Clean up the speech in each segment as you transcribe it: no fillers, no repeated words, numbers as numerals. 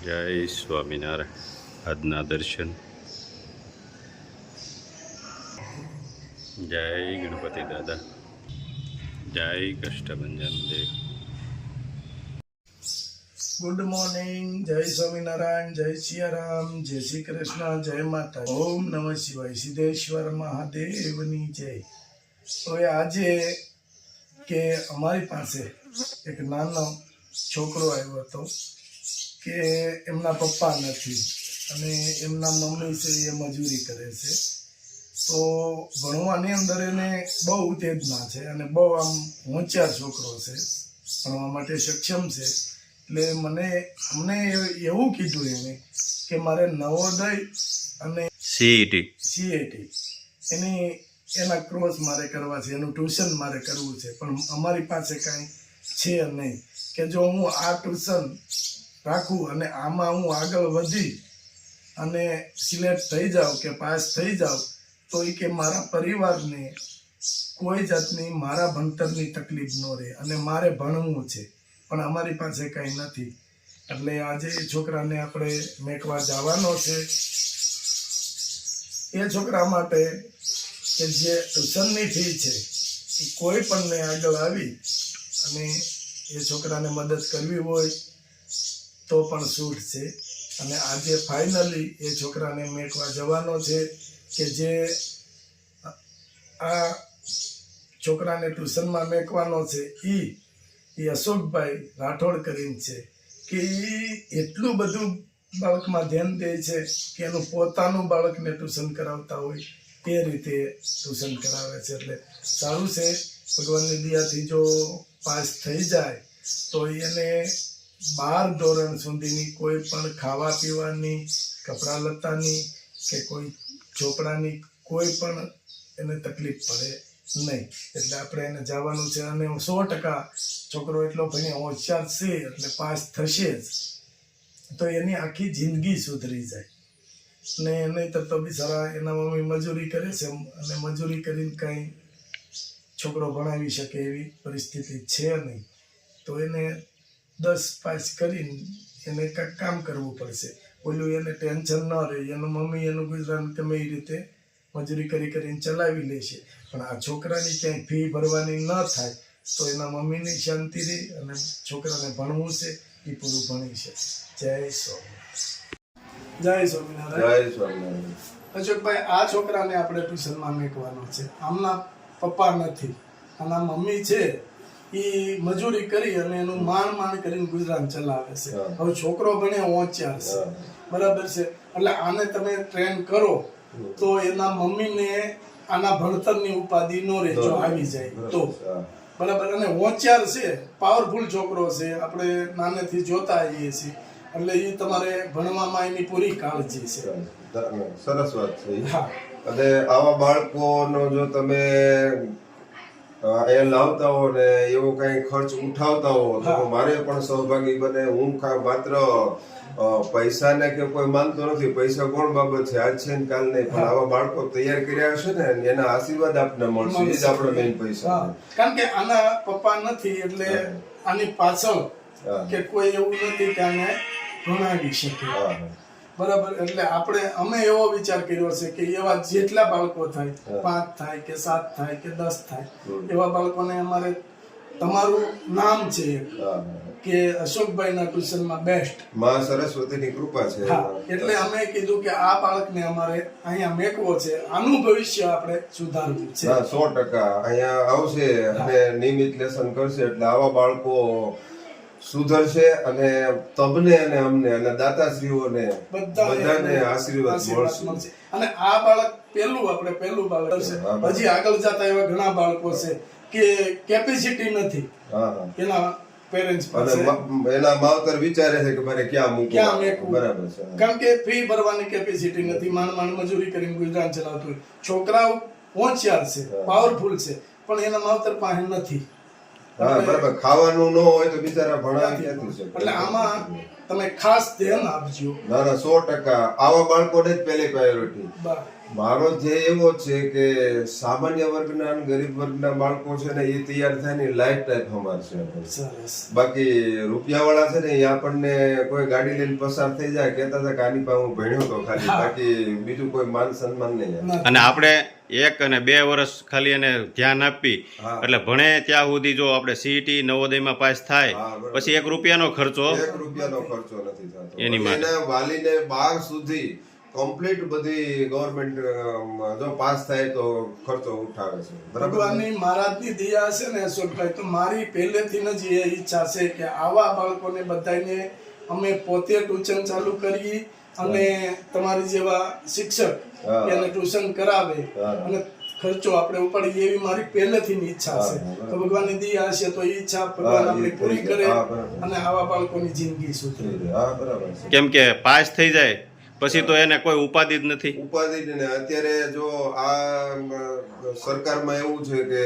જય સ્વામિનારાયણ. આજના દર્શન. જય ગણપતિ દાદા. જય કષ્ટભંજન દેવ. Good morning. જય સ્વામિનારાયણ, જય સિયારામ, જય શ્રી કૃષ્ણ, જય માતા. ઓમ નમઃ શિવાય. સિદ્ધેશ્વર મહાદેવની જય. હવે આજે કે અમારી પાસે એક નાનો છોકરો આવ્યો હતો કે એમના પપ્પા નથી અને એમના મમ્મી છે એ મજૂરી કરે છે. તો ભણવાની અંદર એને બહુ ઉત્તેજના છે અને બહુ આમ હોંશિયાર છોકરો છે, ભણવા માટે સક્ષમ છે. એટલે અમને એવું કીધું એને કે મારે નવોદય અને સીએટી એના ક્રોસ મારે કરવા છે, એનું ટ્યુશન મારે કરવું છે. પણ અમારી પાસે કાંઈ છે નહીં કે જો હું આ ટ્યુશન રાખું અને આમાં હું આગળ વધી અને સિલેક્ટ થઈ જાઉં કે પાસ થઈ જાઉં તો એ કે મારા પરિવારને કોઈ જાતની મારા ભણતરની તકલીફ ન રહે અને મારે ભણવું છે, પણ અમારી પાસે કંઈ નથી. એટલે આજે એ છોકરાને આપણે મેકવા જવાનો છે. એ છોકરા માટે કે જે ટ્યુશનની ફી છે એ કોઈ પણને આગળ આવી અને એ છોકરાને મદદ કરવી હોય તો પણ છૂટ છે. અને આજે ફાઇનલી એ છોકરાને મેકવા જવાનો છે કે જે આ છોકરાને ટ્યુશનમાં મેકવાનો છે એ અશોકભાઈ રાઠોડ કરીને છે કે એ એટલું બધું બાળકમાં ધ્યાન દે છે કે એનું પોતાનું બાળકને ટ્યુશન કરાવતા હોય તે રીતે ટ્યુશન કરાવે છે. એટલે સારું છે. ભગવાનની દયાથી જો પાસ થઈ જાય તો એને 12 ધોરણ સુધીની કોઈ પણ ખાવા પીવાની, કપડાં લત્તાની કે કોઈ ચોપડાની કોઈ પણ એને તકલીફ પડે નહીં. એટલે આપણે એને જવાનું છે અને 100% છોકરો એટલો ભણ્યો હોશિયાર છે એટલે પાસ થશે જ, તો એની આખી જિંદગી સુધરી જાય. ને નહીં તો બિચારા એના મમ્મી મજૂરી કરે છે અને મજૂરી કરીને કંઈ છોકરો ભણાવી શકે એવી પરિસ્થિતિ છે નહીં. તો એને 10 પાસ કરીને એને કંઈક કામ કરવું પડશે. ઓલું એને ટેન્શન ન રહે, એનું મમ્મી એનું ગુજરાન ગમે એ રીતે મજૂરી કરીને ચલાવી લેશે. પણ આ છોકરાની ક્યાંય ફી ભરવાની ન થાય તો એના મમ્મીની શાંતિ રહે અને છોકરાને ભણવું છે એ પૂરું ભણી છે. જય સ્વામિનારાયણ. જય સ્વામિનારાયણ. જય સ્વામિનારાયણ. અશોકભાઈ, આ છોકરાને આપણે ટ્યુશનમાં મેકવાનો છે. આમના પપ્પા નથી, આના મમ્મી છે એ મજૂરી કરી અને એનું માંડ કરીને ગુજરાન ચલાવે છે. હવે છોકરો ભણે હોશિયાર છે, બરાબર છે. એટલે આને તમે ટ્રેન કરો તો એના મમ્મીને આના ભણતરની ઉપાધિ નો રહે જો આવી જાય તો, બરાબર. અને હોશિયાર છે, પાવરફુલ છોકરો છે, આપણે નાનેથી જોતા આવીએ છીએ. એટલે એ તમારે ભણવામાં એની પૂરી કાળજી છે. સરસ વાત છે. અને આવા બાળકોનો જો તમે એ લાવતા હો ને એવો કઈ ખર્ચ ઉઠાવતા હો તો મારે પણ સહભાગી બને. હું માત્ર પૈસાને કે કોઈ માનતો નથી, પૈસા કોણ બાબત છે, આજ છે ને કાલ નહીં, પણ આવા બાળકો તૈયાર કર્યા હશે ને એના આશીર્વાદ આપને મળશે, એ જ આપણો મેઇન પૈસા. કારણ કે આના પપ્પા નથી એટલે આની પાછળ કે કોઈ એવું નથી કે આને ભણાવી શકે, બરાબર. એટલે અમે એવો વિચાર કર્યો છે કે એવા જેટલા બાળકો થાય, 5 થાય કે 7 થાય કે 10 થાય, એવા બાળકોને અમારે તમારું નામ છે કે અશોકભાઈના ટ્યુશનમાં બેસ્ટ માં સરસ્વતીની કૃપા છે. એટલે અમે કીધું કે આ બાળકને અમારે અહીંયા મેકવો છે, આનું ભવિષ્ય આપણે સુધારવું છે. 100% અહીંયા આવશે અને નિયમિત લેસન કરશે એટલે આવા બાળકો સુધરશે અને તમને અને અમને અને દાતાશ્રીઓને બધાને આશીર્વાદ મળશે. અને આ બાળક પહેલું બાળક છે. હજી આગળ જતા એવા ઘણા બાળકો છે કે કેપેસિટી નથી એના પેરેન્ટ્સ પાસે, એના માવતર વિચારે છે કે મારે ક્યાં મૂકવું, બરાબર છે. કારણ કે ફી ભરવાની કેપેસિટી નથી, માંડ મજૂરી કરીને ગુજરાન ચલાવતું હોય. છોકરાઓ હોશિયાર છે, પાવરફુલ છે, પણ એના માવતર પાસે નથી. બરાબર. ખાવાનું ન હોય તો બિચારા ભણાવી ક્યાંથી શકે. એટલે આમાં તમે ખાસ ધ્યાન આપજો. ના 100% આવા બાળકોને જ પહેલી પ્રાયોરિટી. મારો ધ્યેય એવો છે કે સામાન્ય વર્ગના અને ગરીબ વર્ગના બાળકો છે ને એ તૈયાર થાય ને લાઈફ ટાઈમ અમારે છે. સરસ. બાકી રૂપિયાવાળા છે ને એ આપણને કોઈ ગાડી લઈને પસાર થઈ જાય કહેતા હતા કે આની પાસે હું ભણ્યો તો ખાલી, બાકી બીજું કોઈ માન સન્માન નહીં. અને આપણે 1 અને 2 વર્ષ ખાલી એને ધ્યાન આપી એટલે ભણે ત્યાં સુધી જો આપણે સીઈટી નવોદયમાં પાસ થાય પછી 1 રૂપિયાનો ખર્ચો 1 રૂપિયાનો ખર્ચો નથી થતો. એની માટે એના વાલીને 12 સુધી કમ્પ્લીટ બધી ગવર્મેન્ટ જો પાસ થાય તો ખર્ચો ઉઠાવે છે. બરાબર. ભગવાનની મહારાજની દયા હશે ને અશોકભાઈ, તો મારી પહેલેથી જ એ ઈચ્છા છે કે આવા બાળકોને બધાને અમે પોતે ટ્યુશન ચાલુ કરી અને તમારી જેવા શિક્ષક એને ટ્યુશન કરાવે અને ખર્ચો આપણે ઉપાડીએ એવી મારી પહેલેથી ઈચ્છા છે. તો ભગવાનની દયા હશે તો એ ઈચ્છા ભગવાન આપણી પૂરી કરે અને આવા બાળકોની જિંદગી સુધરે. બરાબર છે. કેમ કે પાસ થઈ જાય પછી તો એને કોઈ ઉપાધિ જ નથી. ઉપાધિ ને અત્યારે જો આ સરકારમાં એવું છે કે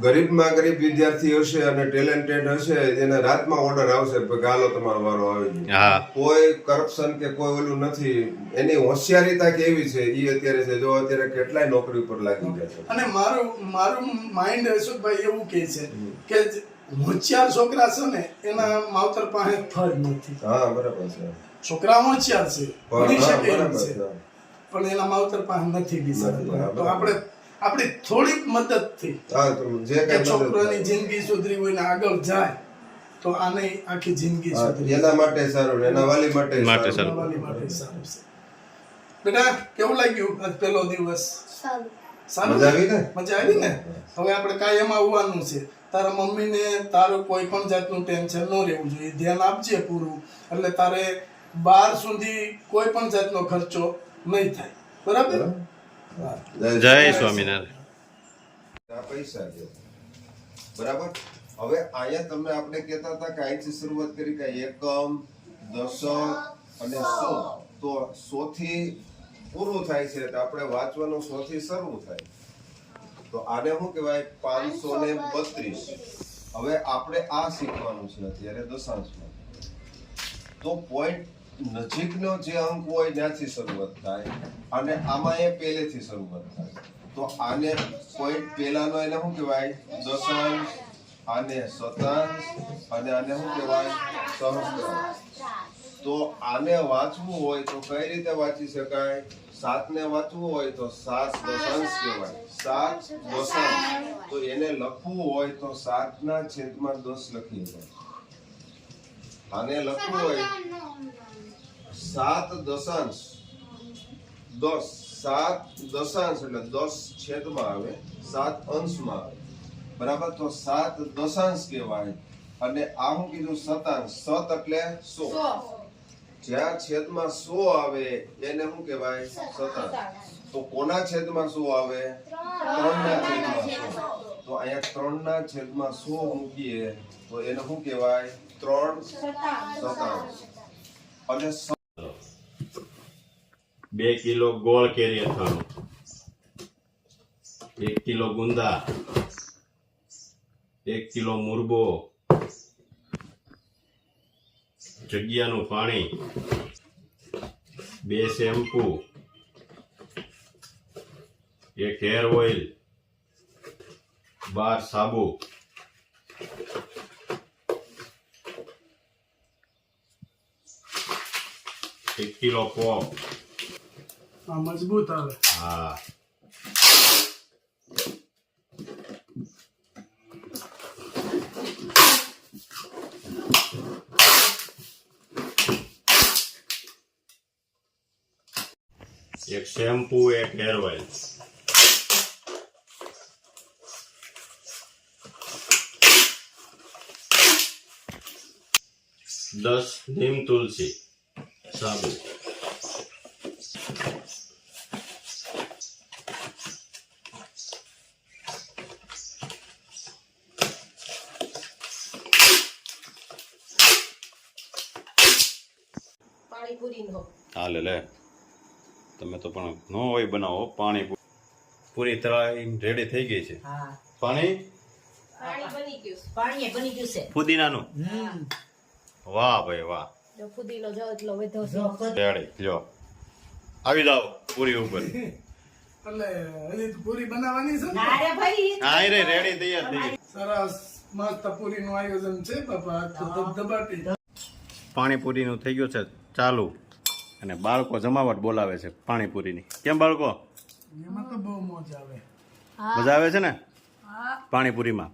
ગરીબમાં ગરીબ વિદ્યાર્થી હશે અને ટેલેન્ટેડ હશે એને રાતમાં ઓર્ડર આવશે કે હાલો તમારો વારો આવી ગયો. કોઈ કરપ્શન કે કોઈ ઓલું નથી. એની હોશિયારીતા કેવી છે એ અત્યારે છે. જો અત્યારે કેટલાય નોકરી ઉપર લાગી ગયા છે. અને મારું માઇન્ડ અશોકભાઈ એવું કહે છે કે હોશિયાર છોકરા છે ને એના માવતર પાસે ફળ નથી. હા બરાબર છે. છોકરા હોશિયાર છે, ભણી શકે એમ છે, પણ એના માવતર પાસે નથી બિચારા. તો આપણે થોડીક મદદથી કે છોકરાની જિંદગી સુધરી હોય ને આગળ જાય તો આને આખી જિંદગી સુધરી એના માટે સારું, એના વાલી માટે સારું. વાલી માટે સારું છે. બેટા કેવું લાગ્યું આજ પહેલો દિવસ? સારું. મજા આવી ને? મજા આવી ને? હવે આપણે કાંઈ એમાં આવવાનું છે. તારા મમ્મીને તારું કોઈ પણ જાતનું ટેન્શન ન રહેવું જોઈએ. ધ્યાન આપજે પૂરું, એટલે તારે 12 સુધી કોઈ પણ જાતનો ખર્ચો નહીં થાય. બરાબર? જય સ્વામિનારાયણ. આ પૈસા છે. બરાબર. હવે અહીંયા તમે આપણે કહેતા હતા કે અહીંથી શરૂઆત કરી કે એકમ, દશક અને 100. તો 100 થી પૂરું થાય છે તો આપણે વાંચવાનું 100 થી શરૂ થાય. તો આને શું કહેવાય? 532. હવે આપણે આ શીખવાનું છે અત્યારે દશાંશમાં. તો પોઈન્ટ નજીકનો જે અંક હોય ત્યાંથી શરૂઆત થાય અને આમાં એ પહેલેથી શરૂઆત થાય. તો આને પોઈન્ટ પહેલાનો એને શું કહેવાય? દશાંશ. આને શતાંશ અને આને શું કહેવાય? સહસ્ત્રાંશ. તો આને વાંચવું હોય તો કઈ રીતે વાંચી શકાય? 7 ને વાંચવું હોય તો 7 દશાંશ કહેવાય. 7 દશાંશ. તો એને લખવું હોય તો 7/10 લખીએ છીએ. આને લખવું હોય 7 દશાંશ 10. 7 દશાંશ એટલે 10 છેદમાં આવે, 7 અંશમાં આવે. બરાબર. તો 7 દશાંશ કહેવાય. અને આ હું કીધું શતાંશ. શત એટલે 100. જ્યાં છેદમાં 100 આવે એને શું કહેવાય? શતાંશ. તો કોના છેદમાં 100 આવે? 3 ના છેદમાં 100. તો અહીંયા 3 ના છેદમાં 100 મૂકીએ તો એને શું કહેવાય? 3 શતાંશ. અને 2 કિલો ગોળ કેરી અથાણું, 1 કિલો ગુંદા, 1 કિલો મુરબો, જગ્યાનું પાણી, 2 શેમ્પુ, 1 હેર ઓઇલ, 12 સાબુ, 1 કિલો કોક. આ મજબૂત આવે. હા. એક શેમ્પુ, 1 હેર ઓઇલ. દસ નીમ તુલસી સાબુ. હાલે લે તમે તો પણ ન હોય બનાવો. પાણી પૂરી તરાઈ રેડી થઈ ગઈ છે. પાણી બની ગયું છે. ફુદીનાનું. વાહ ભાઈ વાહ. ફુદીનો જો એટલો વધો રેડી લ્યો આવી જાઓ. પૂરી ઉપર એટલે હજી તો પૂરી બનાવવાની છે ને? ના રે ભાઈ હા એ રેડી તૈયાર થઈ ગઈ સરસ મસ્ત પૂરીનું આયોજન છે બાપા. આ તો ધબધબાટી. પાણીપુરીનું થઈ ગયું છે ચાલુ અને બાળકો જમાવટ બોલાવે છે પાણીપુરીની. કેમ બાળકો એમાં તો બહુ મોજ આવે. મજા આવે છે ને પાણીપુરીમાં?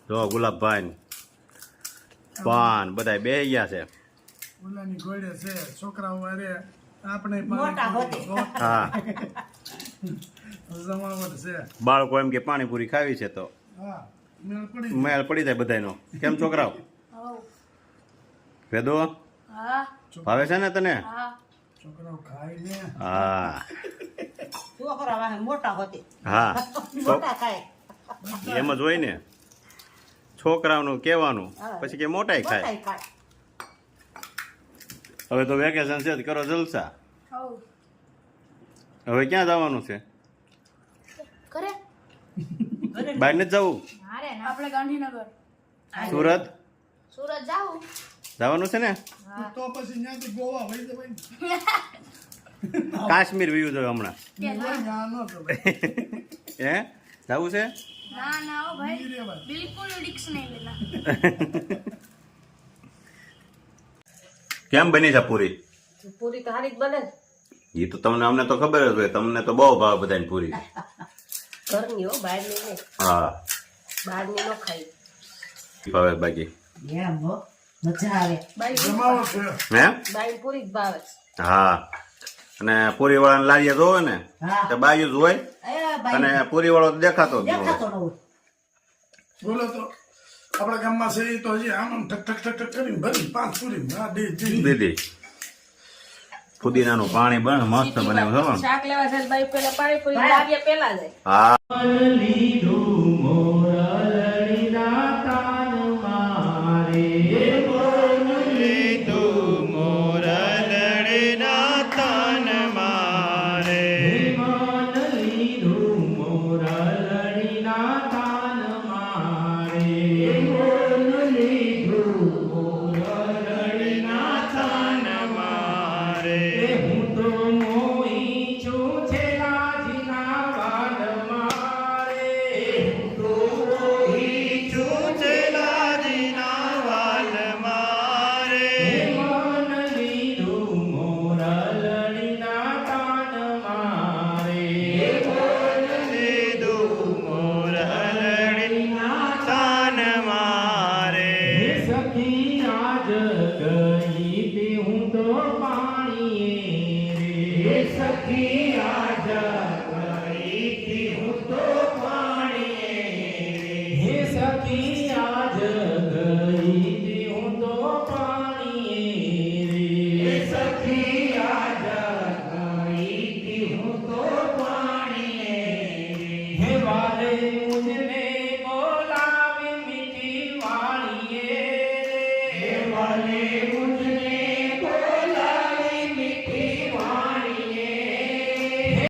જો ગુલાબભાઈ પાન બધા બે ગયા છે. ઓલાની ઘોડે છે છોકરાઓ અરે આપણે મોટા હા જમાવટ છે. બાળકો એમ કે પાણીપુરી ખાવી છે તો હા મેળ પડી. મેળ પડી જાય બધાયનો. કેમ છોકરાઓ વેદો ભાવે છે ને તને? છોકરાઓ ખાય ને. હા છોકરા વાહે મોટા હોતી હા મોટા ખાય એમ જ હોય ને છોકરાઓનું કહેવાનું પછી કે મોટાઈ ખાય. મોટાય ખાય હવે તો વેકેશન છે તો કરો જલસા. હવે ક્યાં જવાનું છે? કરે બહાર નથી જવું? આપણે ગાંધીનગર સુરત સુરત જાવું જવાનું છે ને? તો પછી ત્યાંથી ગોવા વહી જવાય ને. કાશ્મીર વ્યૂ જોયું હમણાં ત્યાં ન જવાય. હે જવું છે? ના ના ઓ ભાઈ ઈ રેવાય. બિલકુલ રિક્સ નહીં લેના કેમ બની છે પૂરી? પૂરી તો હારી જ બને એ તો તમને અમને તો ખબર જ હોય. તમને તો બહુ ભાવ બધાની પૂરી. ઘરની હો બહારની નહીં હા બહારની નો ખાઈ ભાવે બાકી એમ હો મજા આવે જમાવટ છે. હે બાઈ પૂરી જ ભાવે હા અને પૂરી વાળાને લારીએ જોવે ને હા તો બાજુ જ હોય એ બાઈ અને પૂરી વાળો તો દેખાતો જ ન હોય. દેખાતો ન હોય બોલો તો આપણા ગામમાં છે એ તો હજી આમ આમ ઠક ઠક ઠક ઠક કરીને ભરી 5 પૂરી હા દીધી. દીદી ફુદીનાનું પાણી બને મસ્ત બનાવ્યું છે. શાક લેવા જાય બાઈ પેલા પાણીપુરી લાવ્યા પેલા જાય હા સખી